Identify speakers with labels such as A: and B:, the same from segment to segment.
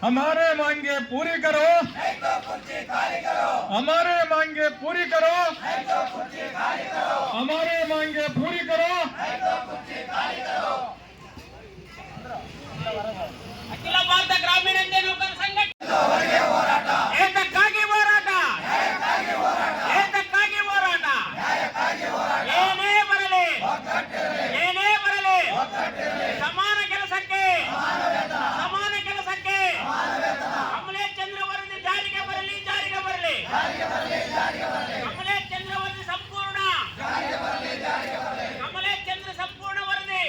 A: हमारे मांगे पूरी करो, हमारे मांगे पूरी करो, हमारे मांगे पूरी करो।
B: अखिल भारत ग्रामीण नौकर संघ ಏತಕ್ಕಾಗಿ ಹೋರಾಟ, ಏತಕ್ಕಾಗಿ ಹೋರಾಟ. ಏನೇ ಬರಲಿ, ಏನೇ ಬರಲಿ, ಸಮಾನ ಕೆಲಸಕ್ಕೆ, ಸಮಾನ ಕೆಲಸಕ್ಕೆ. ಕಮಲೇಶ್ ಚಂದ್ರ ವರದಿ ಜಾರಿಗೆ ಬರಲಿ, ಜಾರಿಗೆ ಬರಲಿ. ಕಮಲೇಶ್ ಚಂದ್ರ ವರದಿ ಸಂಪೂರ್ಣ, ಕಮಲೇಶ್ ಚಂದ್ರ ಸಂಪೂರ್ಣ ವರದಿ.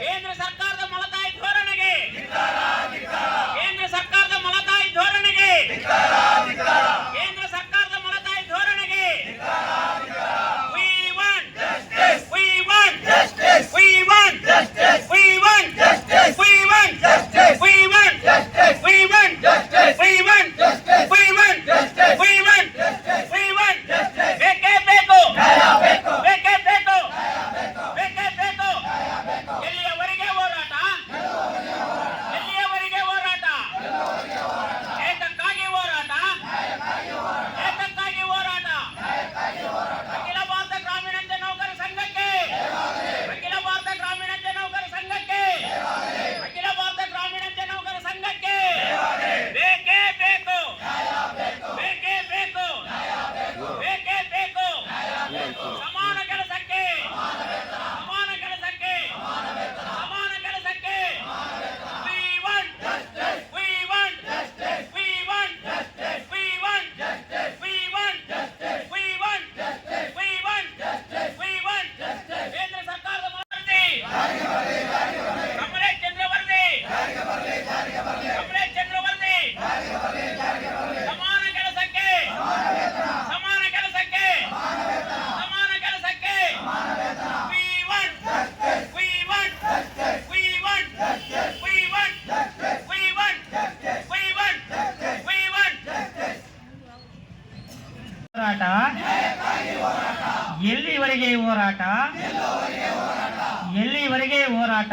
B: ಕೇಂದ್ರ ಸರ್ಕಾರದ ಮಲತಾಯಿ ಧೋರಣೆಗೆ, ಕೇಂದ್ರ ಸರ್ಕಾರದ ಮಲತಾಯಿ ಧೋರಣೆಗೆ, ಕೇಂದ್ರ ಸರ್ಕಾರದ ಮಲತಾಯಿ ಧೋರಣೆಗೆ. We want justice, we want justice, we want justice, we want justice, we want justice, we want justice, we want justice, we want justice, we want justice, we want justice, we want justice. ಬೇಕೇ ಬೇಕು, ಬೇಕೇ ಬೇಕು, ಬೇಕೇ ಬೇಕು. ಎಲ್ಲಿಯವರೆಗೆ ಹೋರಾಟ, ಎಲ್ಲಿಯವರೆಗೆ ಹೋರಾಟ, ಏತಕ್ಕಾಗಿ ಹೋರಾಟ, ಏತಕ್ಕಾಗಿ ಹೋರಾಟ. ಅಖಿಲ ಭಾರತ ಗ್ರಾಮೀಣ ನೌಕರ ಸಂಘಕ್ಕೆ, ಅಖಿಲ ಭಾರತ ಗ್ರಾಮೀಣ ನೌಕರ ಸಂಘಕ್ಕೆ, ಅಖಿಲ ಭಾರತ ಗ್ರಾಮೀಣ ನೌಕರ ಸಂಘಕ್ಕೆ ಬೇಕೇ ಬೇಕು, ಬೇಕೇ ಬೇಕು, ಬೇಕೇ ಬೇಕು. ಸಮಾನ ಕೆಲಸಕ್ಕೆ, ಸಮಾನ ಕೆಲಸಕ್ಕೆ, ಸಮಾನ ಕೆಲಸಕ್ಕೆ. We want justice, we want justice, we want justice, we want justice, we want justice, we want justice, we want justice, we want justice. ಕೇಂದ್ರ ಸರ್ಕಾರದ ವರದಿ, ಕಮಲೇಶ್ ಚಂದ್ರ ವರದಿ, ಕಮಲೇಶ್ ಚಂದ್ರ ವರದಿ. ಸಮಾನ ಕೆಲಸಕ್ಕೆ, ಸಮಾನ ಕೆಲಸಕ್ಕೆ, ಸಮಾನ ಕೆಲಸಕ್ಕೆ. We want justice, we want justice, we want justice, we want justice, we want justice, we want justice, we want justice.
C: ಹೋರಾಟ ಎಲ್ಲಿವರೆಗೆ ಹೋರಾಟ, ಎಲ್ಲಿವರೆಗೆ ಹೋರಾಟ.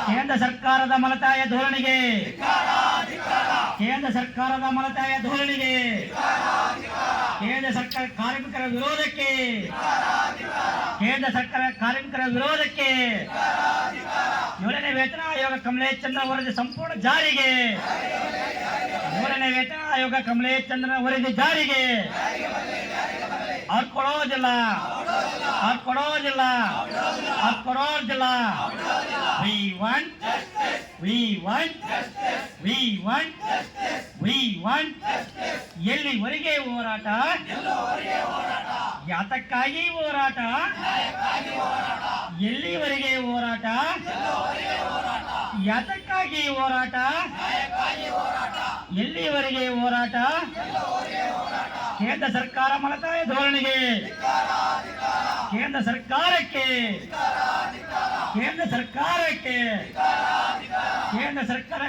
C: ಕೇಂದ್ರ ಸರ್ಕಾರದ ಮಲತಾಯ ಧೋರಣೆಗೆ, ಕೇಂದ್ರ ಸರ್ಕಾರದ ಮಲತಾಯ ಧೋರಣೆಗೆ, ಕೇಂದ್ರ ಸರ್ಕಾರ ಕಾರ್ಮಿಕರ ವಿರೋಧಕ್ಕೆ, ಕೇಂದ್ರ ಸರ್ಕಾರ ಕಾರ್ಮಿಕರ ವಿರೋಧಕ್ಕೆ. 7ನೇ ವೇತನ ಆಯೋಗ ಕಮಲೇಶ್ ಚಂದ್ರ ವರದಿ ಸಂಪೂರ್ಣ ಜಾರಿಗೆ, 7ನೇ ವೇತನ ಆಯೋಗ ಕಮಲೇಶ್ ಚಂದ್ರ ವರದಿ ಜಾರಿಗೆ. ಅವ್ರು ಕೊಡೋದಿಲ್ಲ, ಅವ್ರು ಕೊಡೋದಿಲ್ಲ, ಅವ್ರು ಕೊಡೋದಿಲ್ಲ. We want justice, we want justice, we want justice, we want justice. ಎಲ್ಲಿವರೆಗೆ ಹೋರಾಟ, ಯಾತಕ್ಕಾಗಿ ಹೋರಾಟ, ಎಲ್ಲಿವರೆಗೆ ಹೋರಾಟ, ಯಾತಕ್ಕಾಗಿ ಹೋರಾಟ, ಎಲ್ಲಿವರೆಗೆ ಹೋರಾಟ. ಕೇಂದ್ರ ಸರ್ಕಾರ ಮಲತಾಯ ಧೋರಣೆಗೆ, ಕೇಂದ್ರ ಸರ್ಕಾರಕ್ಕೆ, ಕೇಂದ್ರ ಸರ್ಕಾರಕ್ಕೆ, ಕೇಂದ್ರ ಸರ್ಕಾರ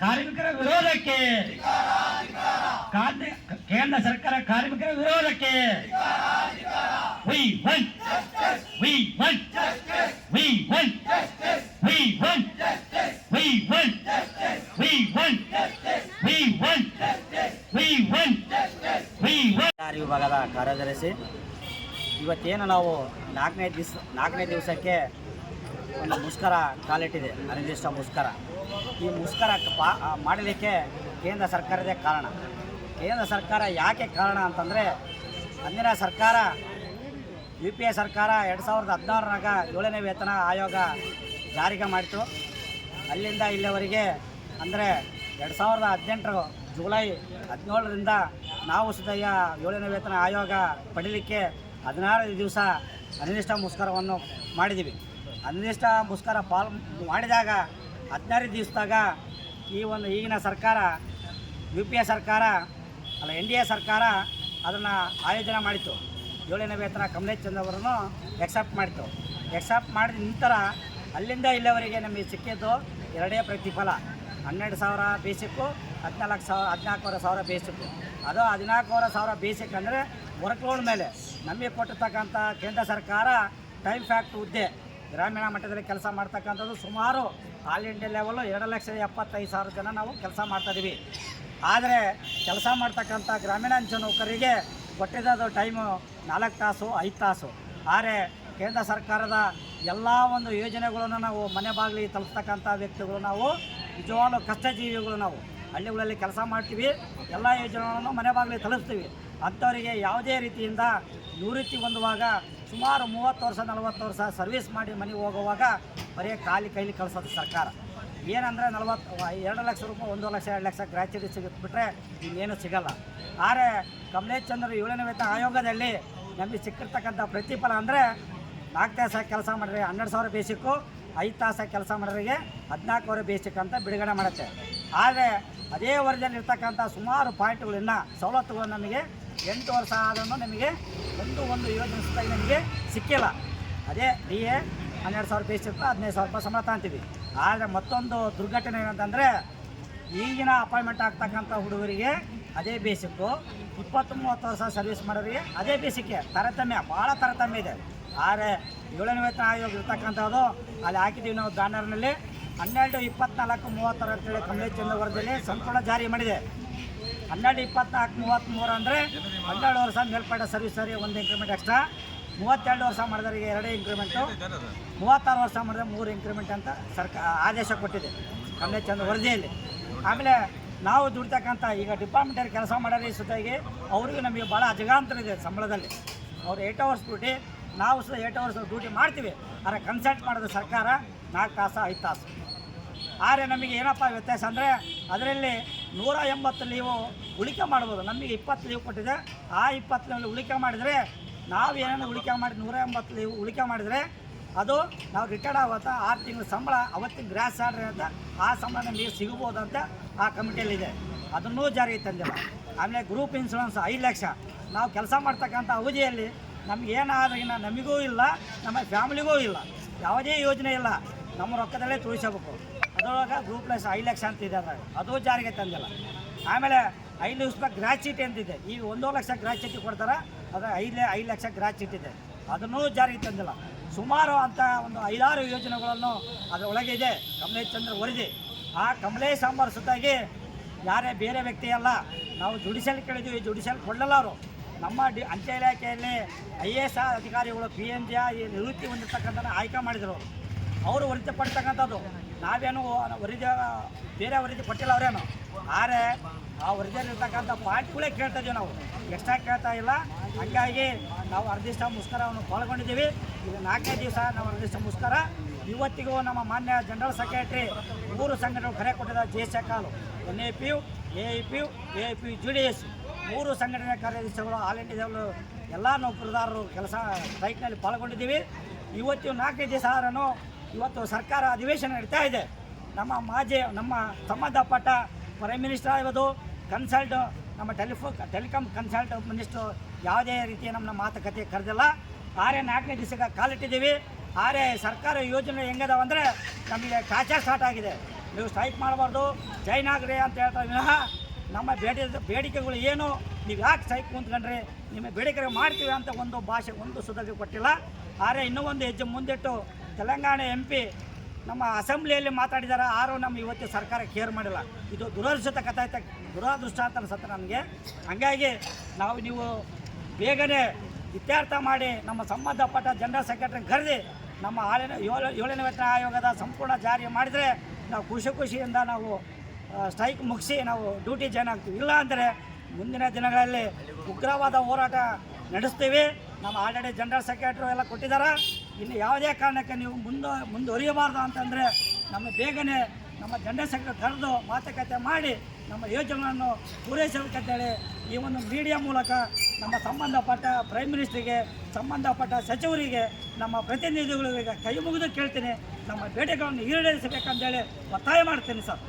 C: ಕಾರ್ಮಿಕರ ವಿರೋಧಕ್ಕೆ, ಕೇಂದ್ರ ಸರ್ಕಾರ ಕಾರ್ಮಿಕರ ವಿರೋಧಕ್ಕೆ. We want justice, we want justice, we want justice, we want justice, we want justice, we want justice, we want justice, we want justice, we want.
D: ವಿಭಾಗದ ಕಾರ್ಯದರ್ಶಿ. ಇವತ್ತೇನು ನಾವು ನಾಲ್ಕನೇ ದಿವಸಕ್ಕೆ ಒಂದು ಮುಷ್ಕರ ಕಾಲಿಟ್ಟಿದೆ, ಅನಿರ್ದಿಷ್ಟ ಮುಷ್ಕರ. ಈ ಮುಷ್ಕರ ಮಾಡಲಿಕ್ಕೆ ಕೇಂದ್ರ ಸರ್ಕಾರದೇ ಕಾರಣ. ಕೇಂದ್ರ ಸರ್ಕಾರ ಯಾಕೆ ಕಾರಣ ಅಂತಂದರೆ, ಅಂದಿನ ಸರ್ಕಾರ UPA ಸರ್ಕಾರ 2016ರಾಗ 7ನೇ ವೇತನ ಆಯೋಗ ಜಾರಿಗೆ ಮಾಡಿತು. ಅಲ್ಲಿಂದ ಇಲ್ಲಿವರೆಗೆ ಅಂದರೆ 2018 ಜುಲೈ 17ರಿಂದ ನಾವು ಸುದಯ್ಯ 7ನೇ ವೇತನ ಆಯೋಗ ಪಡೀಲಿಕ್ಕೆ 16 ದಿವಸ ಅನಿರ್ದಿಷ್ಟ ಮುಷ್ಕರವನ್ನು ಮಾಡಿದ್ದೀವಿ. ಅನಿರ್ದಿಷ್ಟ ಮುಷ್ಕರ ಮಾಡಿದಾಗ 16 ದಿವಸದಾಗ ಈಗಿನ ಸರ್ಕಾರ UPA ಸರ್ಕಾರ ಅಲ್ಲ NDA ಸರ್ಕಾರ ಅದನ್ನು ಆಯೋಜನೆ ಮಾಡಿತ್ತು. 7ನೇ ವೇತನ ಕಮಲೇಶ್ ಚಂದ್ರ ಅವರನ್ನು ಎಕ್ಸೆಪ್ಟ್ ಮಾಡಿತ್ತು. ಎಕ್ಸೆಪ್ಟ್ ಮಾಡಿದ ನಂತರ ಅಲ್ಲಿಂದ ಇಲ್ಲಿವರೆಗೆ ನಮಗೆ ಸಿಕ್ಕಿದ್ದು ಎರಡೇ ಪ್ರತಿಫಲ. 12,000 ಬೇಸಿಕ್ಕು, 14,000 14,500 ಬೇಸಿಕ್ಕು. ಅದು 14,000 ಬೇಸಿಕ್ ಅಂದರೆ ವರ್ಕ್ ಲೋಡ್ ಮೇಲೆ ನಮಗೆ ಕೊಟ್ಟಿರ್ತಕ್ಕಂಥ ಕೇಂದ್ರ ಸರ್ಕಾರ ಟೈಮ್ ಫ್ಯಾಕ್ಟ್ ಹುದ್ದೆ ಗ್ರಾಮೀಣ ಮಟ್ಟದಲ್ಲಿ ಕೆಲಸ ಮಾಡ್ತಕ್ಕಂಥದ್ದು ಸುಮಾರು ಆಲ್ ಇಂಡಿಯಾ ಲೆವೆಲ್ಲು 2,75,000 ಜನ ನಾವು ಕೆಲಸ ಮಾಡ್ತಾಯಿದ್ದೀವಿ. ಆದರೆ ಕೆಲಸ ಮಾಡ್ತಕ್ಕಂಥ ಗ್ರಾಮೀಣ ಅಂಚೆ ನೌಕರರಿಗೆ ಕೊಟ್ಟಿದ್ದು ಟೈಮು 4 ತಾಸು 5 ತಾಸು. ಆದರೆ ಕೇಂದ್ರ ಸರ್ಕಾರದ ಎಲ್ಲ ಒಂದು ಯೋಜನೆಗಳನ್ನು ನಾವು ಮನೆ ಬಾಗಿಲಿಗೆ ತಲುಪ್ತಕ್ಕಂಥ ವ್ಯಕ್ತಿಗಳು ನಾವು ನಿಜವಾಗ್ಲೂ ಕಷ್ಟಜೀವಿಗಳು. ನಾವು ಹಳ್ಳಿಗಳಲ್ಲಿ ಕೆಲಸ ಮಾಡ್ತೀವಿ, ಎಲ್ಲ ಯೋಜನೆಗಳನ್ನು ಮನೆ ಬಾಗಿಲಿಗೆ ತಲುಪ್ತೀವಿ. ಅಂಥವರಿಗೆ ಯಾವುದೇ ರೀತಿಯಿಂದ ನಿವೃತ್ತಿ ಹೊಂದುವಾಗ ಸುಮಾರು 30 ವರ್ಷ 40 ವರ್ಷ ಸರ್ವಿಸ್ ಮಾಡಿ ಮನೆಗೆ ಹೋಗುವಾಗ ಬರೀ ಕೈಲಿ ಕಳಿಸೋದು ಸರ್ಕಾರ. ಏನಂದರೆ 2 ಲಕ್ಷ ರೂಪಾಯಿ 1 ಲಕ್ಷ 2 ಲಕ್ಷ ಗ್ರ್ಯಾಚ್ಯುಟಿ ಸಿಗುತ್ಬಿಟ್ರೆ ಇನ್ನೇನು ಸಿಗಲ್ಲ. ಆದರೆ ಕಮಲೇಶ್ ಚಂದ್ರ 7ನೇ ವೇತನ ಆಯೋಗದಲ್ಲಿ ನಮಗೆ ಸಿಕ್ಕಿರ್ತಕ್ಕಂಥ ಪ್ರತಿಫಲ ಅಂದರೆ 4 ತಾಸು ಕೆಲಸ ಮಾಡಿದ್ರೆ 12,000 ಬೇಸಿಕ್ಕು, 5 ತಾಸು ಕೆಲಸ ಮಾಡೋರಿಗೆ 14,000 ಬೇಸಿಕ್ ಅಂತ ಬಿಡುಗಡೆ ಮಾಡುತ್ತೆ. ಆದರೆ ಅದೇ ವರದಿಯಲ್ಲಿ ಇರ್ತಕ್ಕಂಥ ಸುಮಾರು ಪಾಯಿಂಟ್ಗಳಿನ್ನ ಸವಲತ್ತುಗಳು ನಮಗೆ 8 ವರ್ಷ ಆದ್ರೂ ನಮಗೆ ಒಂದು ಯೋಜನೆ ಸುತ್ತಾಗಿ ನಮಗೆ ಸಿಕ್ಕಿಲ್ಲ. ಅದೇ DA 12,000 ಬೇಸಿಕ್ಕು 15,000 ರೂಪಾಯಿ ಸಂಬಳ ತಗೊಂತೀವಿ. ಆದರೆ ಮತ್ತೊಂದು ದುರ್ಘಟನೆ ಏನಂತಂದರೆ ಈಗಿನ ಅಪಾಯಿಂಟ್ಮೆಂಟ್ ಆಗ್ತಕ್ಕಂಥ ಹುಡುಗರಿಗೆ ಅದೇ ಬೇಸಿಕ್ಕು, 20-30 ವರ್ಷ ಸರ್ವಿಸ್ ಮಾಡೋರಿಗೆ ಅದೇ ಬೇಸಿಕ್ಕೆ ಭಾಳ ತಾರತಮ್ಯ ಇದೆ. ಆದರೆ 7ನೇ ವೇತನ ಆಯೋಗ ಇರ್ತಕ್ಕಂಥದ್ದು ಅಲ್ಲಿ ಹಾಕಿದ್ದೀವಿ ನಾವು ಬ್ಯಾನರ್ನಲ್ಲಿ 12-24-36 ಅಂತೇಳಿ ಕಮಲೇಶ್ ಚಂದ್ರ ವರದಿಯಲ್ಲಿ ಸಂಪೂರ್ಣ ಜಾರಿ ಮಾಡಿದೆ. 12-24-33 ಅಂದರೆ 12 ವರ್ಷ ಮೇಲ್ಪಟ್ಟ ಸರ್ವಿಸರಿಗೆ 1 ಇಂಕ್ರಿಮೆಂಟ್ ಎಕ್ಸ್ಟ್ರಾ, 32 ವರ್ಷ ಮಾಡಿದವರಿಗೆ 2 ಇಂಕ್ರಿಮೆಂಟು, 36 ವರ್ಷ ಮಾಡಿದ್ರೆ 3 ಇಂಕ್ರಿಮೆಂಟ್ ಅಂತ ಆದೇಶ ಕೊಟ್ಟಿದೆ ಕಮಲೇಶ್ ಚಂದ್ರ ವರದಿಯಲ್ಲಿ. ಆಮೇಲೆ ನಾವು ದುಡ್ತಕ್ಕಂಥ ಈಗ ಡಿಪಾರ್ಟ್ಮೆಂಟಲ್ಲಿ ಕೆಲಸ ಮಾಡೋರಿಗೆ ಸುತ್ತಾಗಿ ಅವ್ರಿಗೂ ನಮಗೆ ಭಾಳ ಅಜಗಾಂತರ ಇದೆ ಸಂಬಳದಲ್ಲಿ. ಅವ್ರು 8 ಅವರ್ಸ್ ಡ್ಯೂಟಿ, ನಾವು ಸಹ 8 ಅವರ್ಸ್ ಡ್ಯೂಟಿ ಮಾಡ್ತೀವಿ. ಆದರೆ ಕನ್ಸಲ್ಟ್ ಮಾಡೋದು ಸರ್ಕಾರ 4 ತಾಸು 5 ತಾಸು. ಆದರೆ ನಮಗೆ ಏನಪ್ಪ ವ್ಯತ್ಯಾಸ ಅಂದರೆ ಅದರಲ್ಲಿ 180 ಲೀವು ಉಳಿಕೆ ಮಾಡ್ಬೋದು. ನಮಗೆ 20 ಲೀವ್ ಕೊಟ್ಟಿದೆ. ಆ 20 ಲೀವ್ ಉಳಿಕೆ ಮಾಡಿದರೆ ನಾವು ಏನೇನು ಉಳಿಕೆ ಮಾಡಿ 180 ಲೀವ್ ಉಳಿಕೆ ಮಾಡಿದರೆ ಅದು ನಾವು ರಿಟೈರ್ಡ್ ಆಗುತ್ತಾ 6 ತಿಂಗಳ ಸಂಬಳ ಅವತ್ತಿನ ಗ್ರಾಸ್ ಸ್ಯಾಲ್ರಿ ಅಂತ ಆ ಸಂಬಳ ನಮಗೆ ಸಿಗ್ಬೋದಂತ ಆ ಕಮಿಟಿಯಲ್ಲಿದೆ. ಅದನ್ನೂ ಜಾರಿಗೆ ತಂದಿಲ್ಲ. ಆಮೇಲೆ ಗ್ರೂಪ್ ಇನ್ಶೂರೆನ್ಸ್ 5 ಲಕ್ಷ ನಾವು ಕೆಲಸ ಮಾಡ್ತಕ್ಕಂಥ ಅವಧಿಯಲ್ಲಿ ನಮಗೇನಾದ್ರಿಗಿನ ನಮಗೂ ಇಲ್ಲ, ನಮ್ಮ ಫ್ಯಾಮಿಲಿಗೂ ಇಲ್ಲ, ಯಾವುದೇ ಯೋಜನೆ ಇಲ್ಲ. ನಮ್ಮ ರೊಕ್ಕದಲ್ಲೇ ತುಳಿಸಬೇಕು. ಅದರೊಳಗೆ ಗ್ರೂಪ್ ಲೈಸ್ 5 ಲಕ್ಷ ಅಂತಿದೆ, ಅದ್ರಾಗ ಅದು ಜಾರಿಗೆ ತಂದಿಲ್ಲ. ಆಮೇಲೆ 5 ರೂಪಾಯಿ ಗ್ರಾಚ್ಯುಟಿ ಅಂತಿದೆ. ಈಗ 1 ಲಕ್ಷ ಗ್ರಾಚ್ಯುಟಿ ಕೊಡ್ತಾರೆ, ಅದ್ರ 5 ಲಕ್ಷ ಗ್ರಾಚ್ಯುಟಿ ಇದೆ, ಅದನ್ನೂ ಜಾರಿಗೆ ತಂದಿಲ್ಲ. ಸುಮಾರು ಅಂತ ಒಂದು 5-6 ಯೋಜನೆಗಳನ್ನು ಅದರೊಳಗೆ ಇದೆ ಕಮಲೇಶ್ ಚಂದ್ರ ವರದಿ. ಆ ಕಮಲೇಶ್ ಸಾಂಬಾರ್ ಸುತ್ತಾಗಿ ಯಾರೇ ಬೇರೆ ವ್ಯಕ್ತಿ ಅಲ್ಲ, ನಾವು ಜುಡಿಷಿಯಲ್ ಕೇಳಿದ್ವಿ, ಜುಡಿಷಿಯಲ್ ಕೊಡಲ್ಲ. ಅವರು ನಮ್ಮ ಅಂಚೆ ಇಲಾಖೆಯಲ್ಲಿ IAS ಅಧಿಕಾರಿಗಳು PNG ನಿವೃತ್ತಿ ಹೊಂದಿರ್ತಕ್ಕಂಥ ಆಯ್ಕೆ ಮಾಡಿದರು. ಅವರು ವರದಿ ಪಡ್ತಕ್ಕಂಥದ್ದು ನಾವೇನು ವರದಿ ಬೇರೆ ವರದಿ ಕೊಟ್ಟಿಲ್ಲ ಅವರೇನು. ಆದರೆ ಆ ವರದಿಯಲ್ಲಿರ್ತಕ್ಕಂಥ ಪಾಯಿಂಟ್ಗಳೇ ಕೇಳ್ತಾ ಇದ್ದೀವಿ, ನಾವು ಎಕ್ಸ್ಟ್ರಾ ಕೇಳ್ತಾ ಇಲ್ಲ. ಹಾಗಾಗಿ ನಾವು ಅರ್ಧಿಷ್ಟ ಮುಷ್ಕರವನ್ನು ಪಾಲ್ಗೊಂಡಿದ್ದೀವಿ. ಈಗ 4ನೇ ದಿವಸ ನಾವು ಅರ್ಧಿಷ್ಟ ಮುಷ್ಕರ. ಇವತ್ತಿಗೂ ನಮ್ಮ ಮಾನ್ಯ ಜನರಲ್ ಸೆಕ್ರೆಟರಿ 3 ಸಂಘಟನೆಗಳು ಕರೆ ಕೊಟ್ಟಿದ್ದಾರೆ. JSECAL, NAPU, AIPU, AIPU, JDS 3 ಸಂಘಟನೆ ಕಾರ್ಯದರ್ಶಿಗಳು ಆಲ್ ಇಂಡಿಯಾದಲ್ಲೂ ಎಲ್ಲ ನೌಕರದಾರರು ಕೆಲಸ ಸ್ಟ್ರೈಕ್ನಲ್ಲಿ ಪಾಲ್ಗೊಂಡಿದ್ದೀವಿ. ಇವತ್ತು 4ನೇ ದಿವಸ ಆದ್ರೂ ಇವತ್ತು ಸರ್ಕಾರ ಅಧಿವೇಶನ ನಡೀತಾ ಇದೆ. ನಮ್ಮ ಸಂಬಂಧಪಟ್ಟ ಪ್ರೈಮ್ ಮಿನಿಸ್ಟರ್ ಆಗಿರ್ಬೋದು, ಕನ್ಸಲ್ಟ್ ನಮ್ಮ ಟೆಲಿಕಾಂ ಕನ್ಸಲ್ಟ್ ಮಿನಿಸ್ಟ್ರು ಯಾವುದೇ ರೀತಿಯ ನಮ್ಮ ಮಾತುಕತೆ ಕರೆದಿಲ್ಲ. 4ನೇ ದಿವಸಕ್ಕೆ ಕಾಲಿಟ್ಟಿದ್ದೀವಿ. ಆದರೆ ಸರ್ಕಾರ ಯೋಜನೆ ಹೆಂಗದಾವ ಅಂದರೆ ನಮಗೆ ಟಾರ್ಚರ್ ಸ್ಟಾರ್ಟ್ ಆಗಿದೆ. ನೀವು ಸ್ಟ್ರೈಕ್ ಮಾಡಬಾರ್ದು, ಜೈನ್ ಆಗ್ರಿ ಅಂತ ಹೇಳ್ತಾರೆ ವಿನಃ ನಮ್ಮ ಬೇಡಿಕೆಗಳು ಏನು, ನೀವು ಯಾಕೆ ಸ್ಟ್ರೈಕ್ ಕುಂತ್ಕೊಂಡ್ರೆ ನಿಮ್ಮ ಬೇಡಿಕೆ ಮಾಡ್ತೀವಿ ಅಂತ ಒಂದು ಭಾಷೆ ಒಂದು ಸುಧಾರಣೆ ಕೊಟ್ಟಿಲ್ಲ. ಆದರೆ ಇನ್ನೂ ಒಂದು ಹೆಜ್ಜೆ ಮುಂದಿಟ್ಟು ತೆಲಂಗಾಣ MP ನಮ್ಮ ಅಸೆಂಬ್ಲಿಯಲ್ಲಿ ಮಾತಾಡಿದ್ದಾರೆ. ನಮ್ಮ ಇವತ್ತು ಸರ್ಕಾರ ಕೇರ್ ಮಾಡಿಲ್ಲ. ಇದು ದುರದೃಷ್ಟ ಅಂತ ಅನ್ಸುತ್ತೆ ನನಗೆ. ಹಾಗಾಗಿ ನೀವು ಬೇಗನೆ ಇತ್ಯರ್ಥ ಮಾಡಿ ನಮ್ಮ ಸಂಬಂಧಪಟ್ಟ ಜನರಲ್ ಸೆಕ್ರೆಟರಿ ಕರೆದಿ ನಮ್ಮ 7ನೇ ವೇತನ ಆಯೋಗದ ಸಂಪೂರ್ಣ ಜಾರಿ ಮಾಡಿದರೆ ನಾವು ಖುಷಿಯಿಂದ ನಾವು ಸ್ಟ್ರೈಕ್ ಮುಗಿಸಿ ನಾವು ಡ್ಯೂಟಿ ಜಾಯ್ನ್ ಆಗ್ತೀವಿ. ಇಲ್ಲ ಅಂದರೆ ಮುಂದಿನ ದಿನಗಳಲ್ಲಿ ಉಗ್ರವಾದ ಹೋರಾಟ ನಡೆಸ್ತೀವಿ. ನಮ್ಮ ಆಲ್ರೆಡಿ ಜನರಲ್ ಸೆಕ್ರೆಟರಿ ಎಲ್ಲ ಕೊಟ್ಟಿದ್ದಾರೆ. ಇನ್ನು ಯಾವುದೇ ಕಾರಣಕ್ಕೆ ನೀವು ಮುಂದುವರಿಯಬಾರ್ದು ಅಂತಂದರೆ ನಮ್ಮ ಬೇಗನೆ ನಮ್ಮ ಜನರಲ್ ಸೆಕ್ರೆಟರಿ ಕರೆದು ಮಾತುಕತೆ ಮಾಡಿ ನಮ್ಮ ಯೋಜನೆಗಳನ್ನು ಪೂರೈಸಬೇಕಂತೇಳಿ ಈ ಒಂದು ಮೀಡಿಯಾ ಮೂಲಕ ನಮ್ಮ ಸಂಬಂಧಪಟ್ಟ ಪ್ರೈಮ್ ಮಿನಿಸ್ಟ್ರಿಗೆ, ಸಂಬಂಧಪಟ್ಟ ಸಚಿವರಿಗೆ, ನಮ್ಮ ಪ್ರತಿನಿಧಿಗಳಿಗೆ ಕೈ ಮುಗಿದು ಕೇಳ್ತೀನಿ. ನಮ್ಮ ಬೇಡಿಕೆಗಳನ್ನು ಈಡೇರಿಸಬೇಕಂತೇಳಿ ಒತ್ತಾಯ ಮಾಡ್ತೀನಿ ಸರ್.